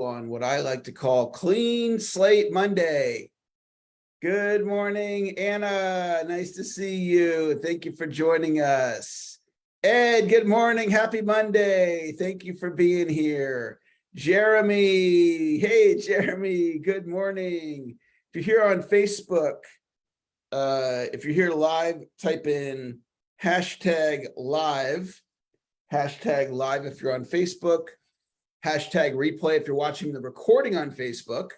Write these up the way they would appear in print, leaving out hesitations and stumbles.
on what I like to call Clean Slate Monday. Good morning, Anna. Nice to see you. Thank you for joining us. Ed, good morning. Happy Monday. Thank you for being here. Jeremy. Hey, Jeremy. Good morning. If you're here on Facebook, if you're here live, type in hashtag live if you're on Facebook, hashtag replay if you're watching the recording on Facebook.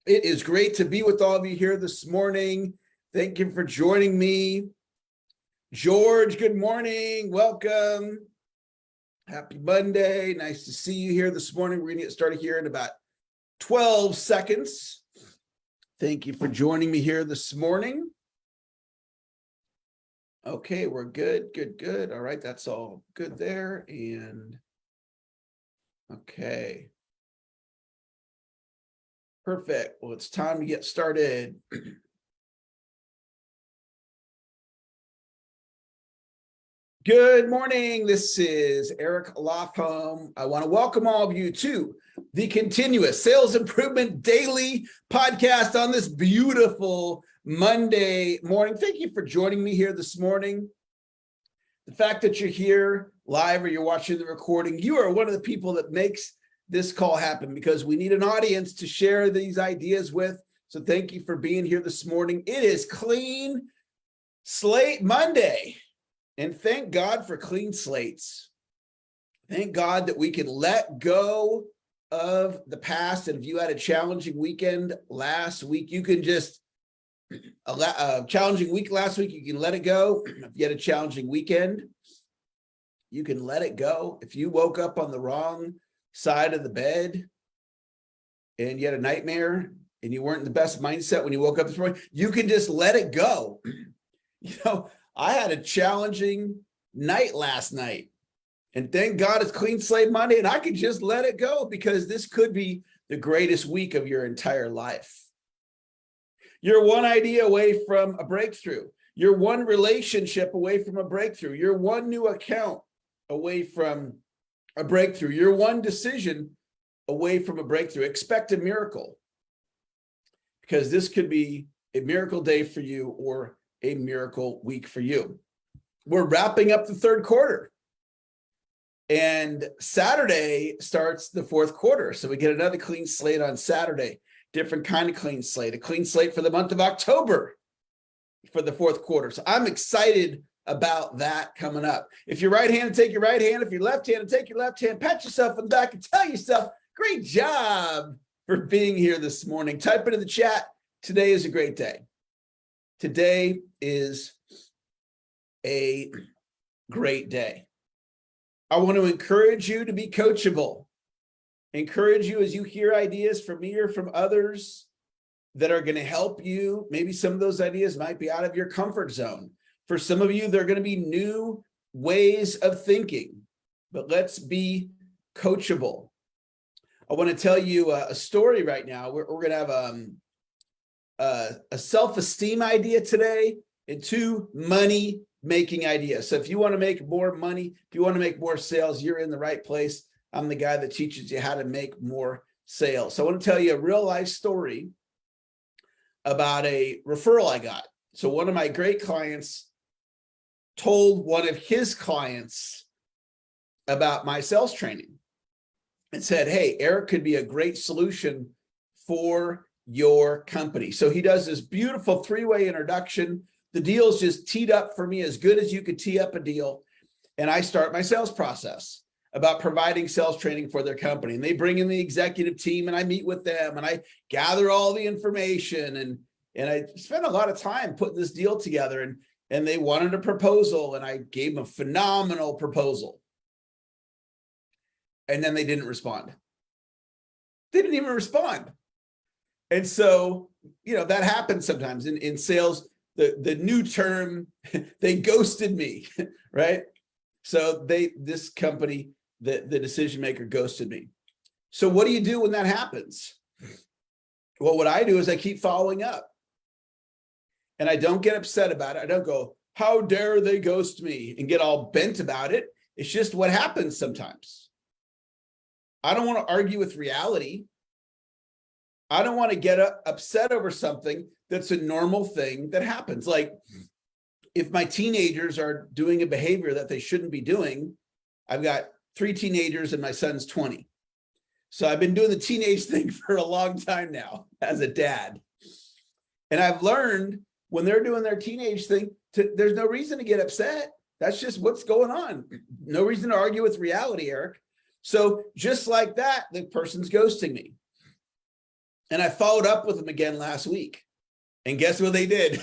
It is great to be with all of you here this morning. Thank you for joining me. George, good morning. Welcome. Happy Monday. Nice to see you here this morning. We're going to get started here in about 12 seconds. Thank you for joining me here this morning. Okay, we're good. All right, that's all good there. And okay. Perfect. Well, it's time to get started. Good morning. This is Eric Lofholm. I want to welcome all of you to the Continuous Sales Improvement Daily podcast on this beautiful Monday morning. Thank you for joining me here this morning. The fact that you're here live or you're watching the recording, you are one of the people that makes this call happen because we need an audience to share these ideas with. So thank you for being here this morning. It is Clean Slate Monday. And thank God for clean slates. Thank God that we can let go of the past. And if you had a challenging weekend last week, you can just, a challenging week last week, you can let it go. If you had a challenging weekend, you can let it go. If you woke up on the wrong side of the bed and you had a nightmare and you weren't in the best mindset when you woke up this morning, you can just let it go. You know, I had a challenging night last night, and thank God it's Clean Slate Monday, and I could just let it go because this could be the greatest week of your entire life. You're one idea away from a breakthrough. You're one relationship away from a breakthrough. You're one new account away from a breakthrough. You're one decision away from a breakthrough. Expect a miracle because this could be a miracle day for you or a miracle week for you. We're wrapping up the third quarter and Saturday starts the fourth quarter. So we get another clean slate on Saturday, different kind of clean slate, a clean slate for the month of October for the fourth quarter. So I'm excited about that coming up. If you're right-handed, take your right hand. If you're left-handed, take your left hand, pat yourself on the back and tell yourself, great job for being here this morning. Type it in the chat. Today is a great day. Today is a great day. I want to encourage you to be coachable. Encourage you as you hear ideas from me or from others that are going to help you. Maybe some of those ideas might be out of your comfort zone. For some of you, they're going to be new ways of thinking, but let's be coachable. I want to tell you a story right now. We're going to have a self-esteem idea today and two money-making ideas. So if you want to make more money, if you want to make more sales, you're in the right place. I'm the guy that teaches you how to make more sales. So I want to tell you a real-life story about a referral I got. So one of my great clients told one of his clients about my sales training and said, hey, Eric could be a great solution for your company. So he does this beautiful three-way introduction. The deal's just teed up for me as good as you could tee up a deal. And I start my sales process about providing sales training for their company. And they bring in the executive team and I meet with them and I gather all the information and I spent a lot of time putting this deal together and they wanted a proposal and I gave them a phenomenal proposal. And then they didn't respond. They didn't even respond. And so, you know, that happens sometimes in sales, the new term, they ghosted me, right? So this company, the decision maker ghosted me. So what do you do when that happens? Well, what I do is I keep following up and I don't get upset about it. I don't go, how dare they ghost me, and get all bent about it. It's just what happens sometimes. I don't want to argue with reality. I don't want to get upset over something that's a normal thing that happens. Like if my teenagers are doing a behavior that they shouldn't be doing, I've got 3 teenagers and my son's 20. So I've been doing the teenage thing for a long time now as a dad. And I've learned when they're doing their teenage thing, there's no reason to get upset. That's just what's going on. No reason to argue with reality, Eric. So just like that, the person's ghosting me. And I followed up with them again last week. And guess what they did?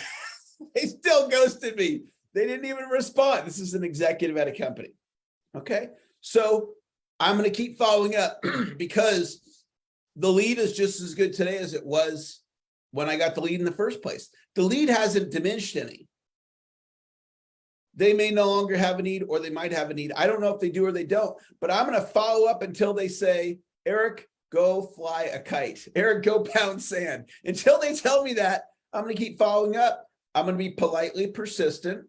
They still ghosted me. They didn't even respond. This is an executive at a company. Okay. So I'm going to keep following up because the lead is just as good today as it was when I got the lead in the first place. The lead hasn't diminished any. They may no longer have a need, or they might have a need. I don't know if they do or they don't, but I'm going to follow up until they say, Eric, go fly a kite. Eric, go pound sand. Until they tell me that, I'm going to keep following up. I'm going to be politely persistent.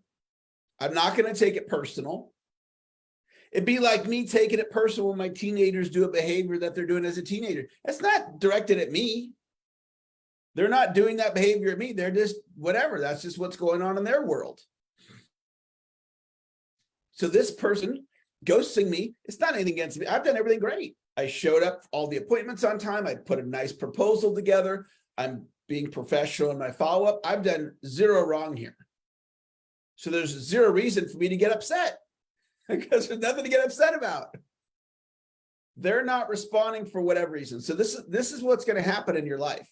I'm not going to take it personal. It'd be like me taking it personal when my teenagers do a behavior that they're doing as a teenager. That's not directed at me. They're not doing that behavior at me. They're just whatever. That's just what's going on in their world. So this person ghosting me, it's not anything against me. I've done everything great. I showed up all the appointments on time. I put a nice proposal together. I'm being professional in my follow-up. I've done zero wrong here. So there's zero reason for me to get upset because there's nothing to get upset about. They're not responding for whatever reason. So this is what's going to happen in your life,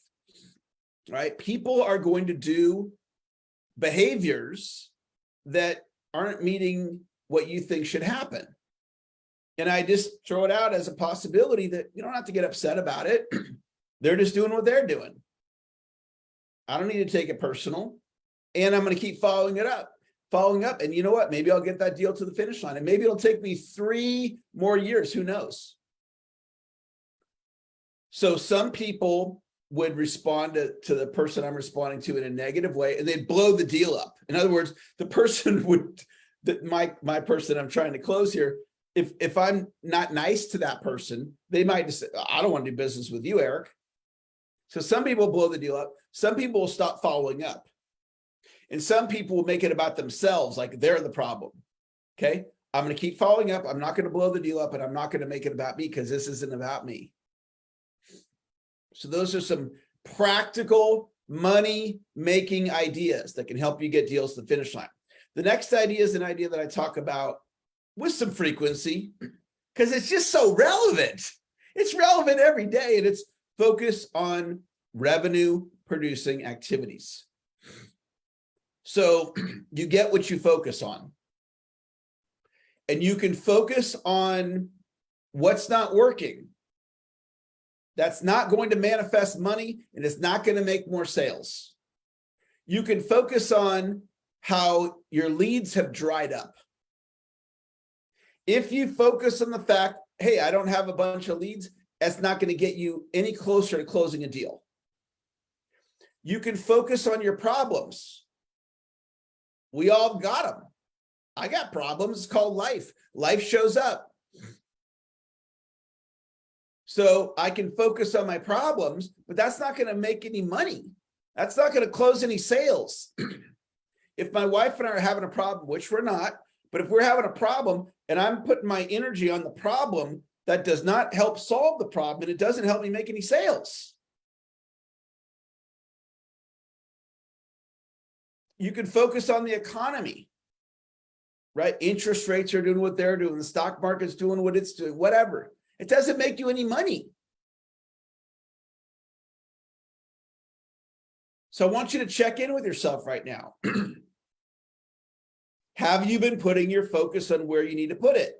right? People are going to do behaviors that aren't meeting what you think should happen. And I just throw it out as a possibility that you don't have to get upset about it. They're just doing what they're doing. I don't need to take it personal. And I'm going to keep following up. And you know what? Maybe I'll get that deal to the finish line. And maybe it'll take me 3 more years. Who knows? So some people would respond to the person I'm responding to in a negative way, and they'd blow the deal up. In other words, the person would, my person I'm trying to close here, if I'm not nice to that person, they might just say, I don't want to do business with you, Eric. So some people blow the deal up. Some people will stop following up. And some people will make it about themselves, like they're the problem. Okay. I'm going to keep following up. I'm not going to blow the deal up, and I'm not going to make it about me because this isn't about me. So those are some practical money-making ideas that can help you get deals to the finish line. The next idea is an idea that I talk about with some frequency because it's just so relevant. It's relevant every day, and it's focus on revenue-producing activities. So you get what you focus on. And you can focus on what's not working. That's not going to manifest money, and it's not going to make more sales. You can focus on how your leads have dried up. If you focus on the fact, hey, I don't have a bunch of leads, that's not going to get you any closer to closing a deal. You can focus on your problems. We all got them. I got problems. It's called life. Life shows up. So I can focus on my problems, but that's not going to make any money. That's not going to close any sales. If my wife and I are having a problem, which we're not, but if we're having a problem and I'm putting my energy on the problem, that does not help solve the problem, and it doesn't help me make any sales. You can focus on the economy, right? Interest rates are doing what they're doing. The stock market's doing what it's doing, whatever. It doesn't make you any money. So I want you to check in with yourself right now. Have you been putting your focus on where you need to put it?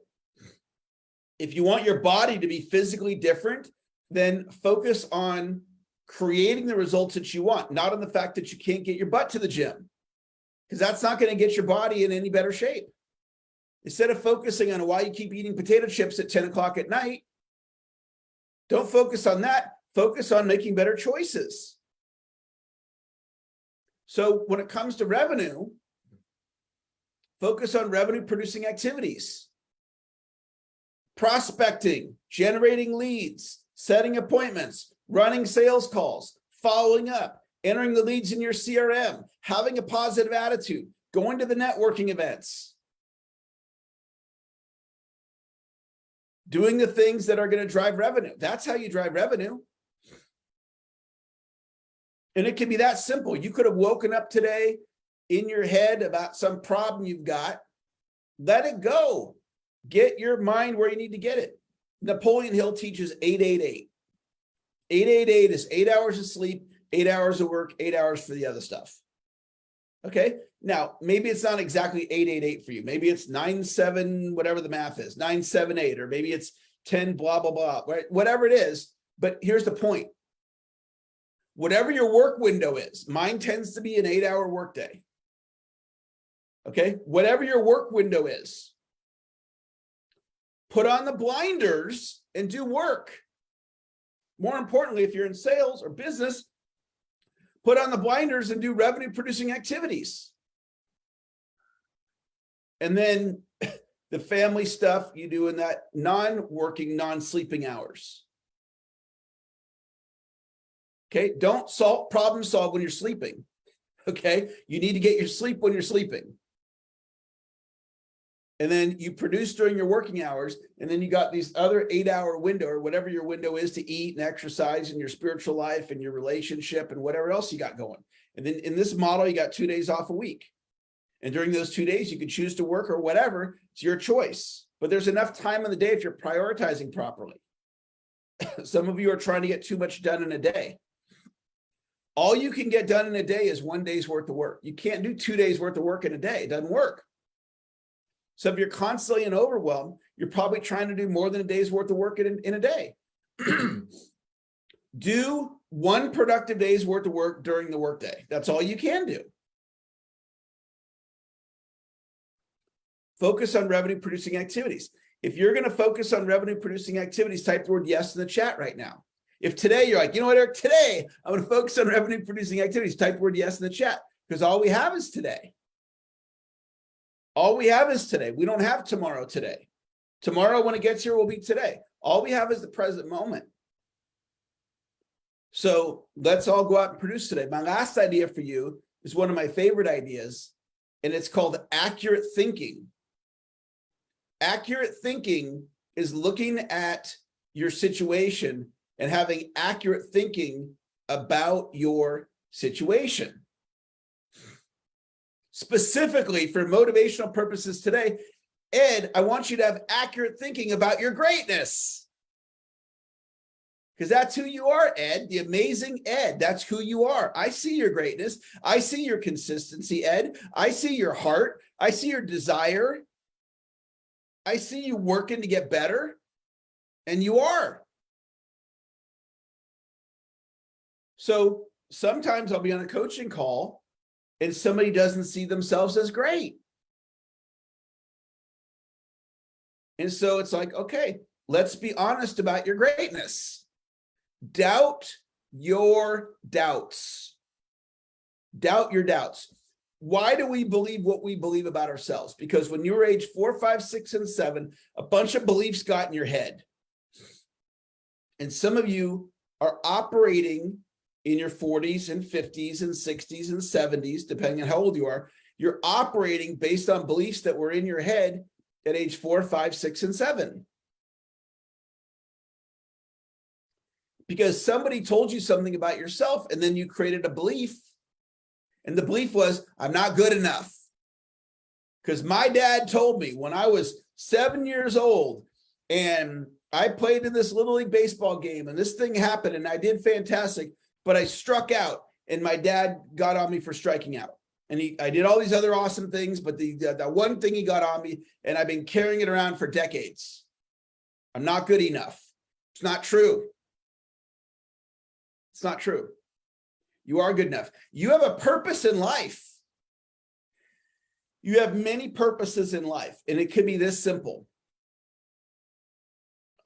If you want your body to be physically different, then focus on creating the results that you want, not on the fact that you can't get your butt to the gym, because that's not going to get your body in any better shape. Instead of focusing on why you keep eating potato chips at 10 o'clock at night, don't focus on that. Focus on making better choices. So when it comes to revenue, Focus on revenue producing activities. Prospecting, generating leads, setting appointments, running sales calls, following up, entering the leads in your CRM, having a positive attitude, going to the networking events, doing the things that are going to drive revenue. That's how you drive revenue. And it can be that simple. You could have woken up today in your head about some problem you've got. Let it go. Get your mind where you need to get it. Napoleon Hill teaches 888. 888 is 8 hours of sleep, 8 hours of work, 8 hours for the other stuff. Okay. Now, maybe it's not exactly 888 for you. Maybe it's 97, whatever the math is, 978, or maybe it's 10, blah, blah, blah, right? Whatever it is. But here's the point. Whatever your work window is, mine tends to be an 8-hour workday. Okay. Whatever your work window is, put on the blinders and do work. More importantly, if you're in sales or business, put on the blinders and do revenue producing activities. And then the family stuff you do in that non-working, non-sleeping hours. Okay, don't problem solve when you're sleeping. Okay, you need to get your sleep when you're sleeping. And then you produce during your working hours, and then you got these other 8-hour window, or whatever your window is, to eat and exercise and your spiritual life and your relationship and whatever else you got going. And then in this model, you got 2 days off a week. And during those 2 days, you can choose to work or whatever. It's your choice. But there's enough time in the day if you're prioritizing properly. Some of you are trying to get too much done in a day. All you can get done in a day is 1 day's worth of work. You can't do 2 days worth of work in a day. It doesn't work. So if you're constantly and overwhelmed, you're probably trying to do more than a day's worth of work in a day. Do 1 productive day's worth of work during the workday. That's all you can do. Focus on revenue producing activities. If you're going to focus on revenue producing activities, type the word yes in the chat right now. If today you're like, you know what, Eric, today I'm going to focus on revenue producing activities, type the word yes in the chat, because all we have is today. All we have is today. We don't have tomorrow today. Tomorrow, when it gets here, will be today. All we have is the present moment. So let's all go out and produce today. My last idea for you is one of my favorite ideas, and it's called accurate thinking. Accurate thinking is looking at your situation and having accurate thinking about your situation. Specifically for motivational purposes today, Ed, I want you to have accurate thinking about your greatness. Because that's who you are, Ed, the amazing Ed. That's who you are. I see your greatness. I see your consistency, Ed. I see your heart. I see your desire. I see you working to get better. And you are. So sometimes I'll be on a coaching call and somebody doesn't see themselves as great. And so it's like, okay, let's be honest about your greatness. Doubt your doubts. Doubt your doubts. Why do we believe what we believe about ourselves? Because when you were age 4, 5, 6, and 7, a bunch of beliefs got in your head. And some of you are operating in your 40s and 50s and 60s and 70s, depending on how old you are. You're operating based on beliefs that were in your head at age 4, 5, 6, and 7. Because somebody told you something about yourself, and then you created a belief. And the belief was, I'm not good enough. Because my dad told me when I was 7 years old, and I played in this Little League baseball game, and this thing happened, and I did fantastic, but I struck out, and my dad got on me for striking out. And I did all these other awesome things, but the one thing he got on me, and I've been carrying it around for decades. I'm not good enough. It's not true. It's not true. You are good enough. You have a purpose in life. You have many purposes in life, and it could be this simple.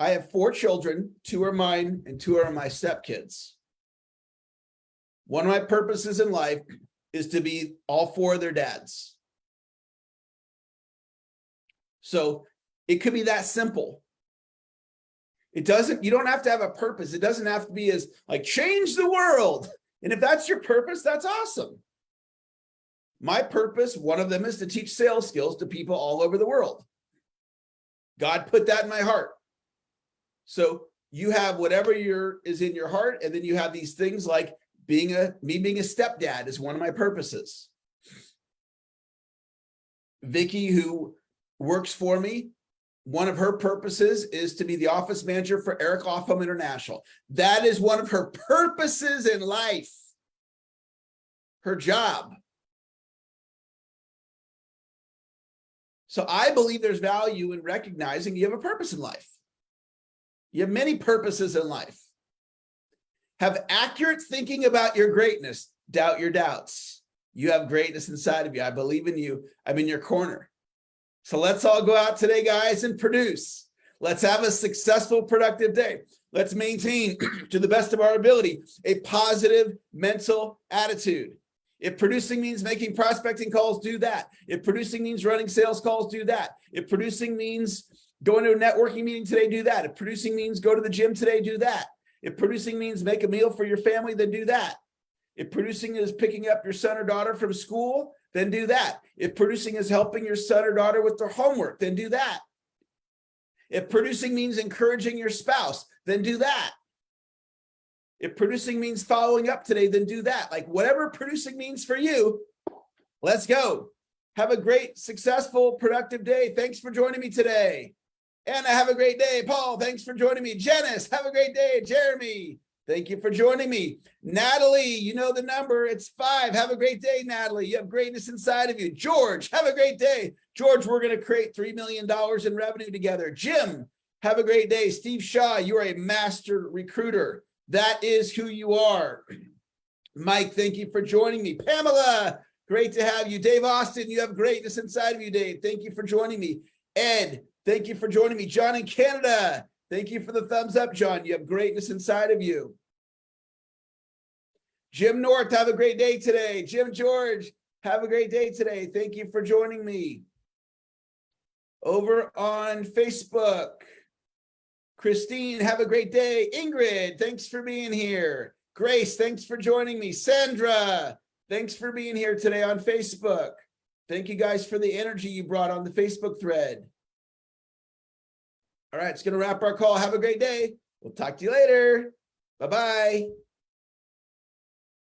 I have 4 children, 2 are mine, and 2 are my stepkids. One of my purposes in life is to be all 4 of their dads. So it could be that simple. You don't have to have a purpose. It doesn't have to be as like change the world. And if that's your purpose, that's awesome. My purpose, one of them is to teach sales skills to people all over the world. God put that in my heart. So you have whatever is in your heart, and then you have these things like being a stepdad is one of my purposes. Vicky, who works for me, one of her purposes is to be the office manager for Eric Lofholm International. That is one of her purposes in life, her job. So I believe there's value in recognizing you have a purpose in life. You have many purposes in life. Have accurate thinking about your greatness. Doubt your doubts. You have greatness inside of you. I believe in you. I'm in your corner. So let's all go out today, guys, and produce. Let's have a successful, productive day. Let's maintain, to the best of our ability, a positive mental attitude. If producing means making prospecting calls, do that. If producing means running sales calls, do that. If producing means going to a networking meeting today, do that. If producing means go to the gym today, do that. If producing means make a meal for your family, then do that. If producing is picking up your son or daughter from school, then do that. If producing is helping your son or daughter with their homework, then do that. If producing means encouraging your spouse, then do that. If producing means following up today, then do that. Like whatever producing means for you, let's go. Have a great, successful, productive day. Thanks for joining me today. Anna, have a great day. Paul, thanks for joining me. Janice, have a great day. Jeremy, thank you for joining me. Natalie, you know the number. It's 5. Have a great day, Natalie. You have greatness inside of you. George, have a great day. George, we're going to create $3 million in revenue together. Jim, have a great day. Steve Shaw, you are a master recruiter. That is who you are. Mike, thank you for joining me. Pamela, great to have you. Dave Austin, you have greatness inside of you, Dave. Thank you for joining me. Ed, thank you for joining me. John in Canada, thank you for the thumbs up, John. You have greatness inside of you. Jim North, have a great day today. Jim George, have a great day today. Thank you for joining me. Over on Facebook, Christine, have a great day. Ingrid, thanks for being here. Grace, thanks for joining me. Sandra, thanks for being here today on Facebook. Thank you guys for the energy you brought on the Facebook thread. All right, it's going to wrap our call. Have a great day. We'll talk to you later. Bye-bye.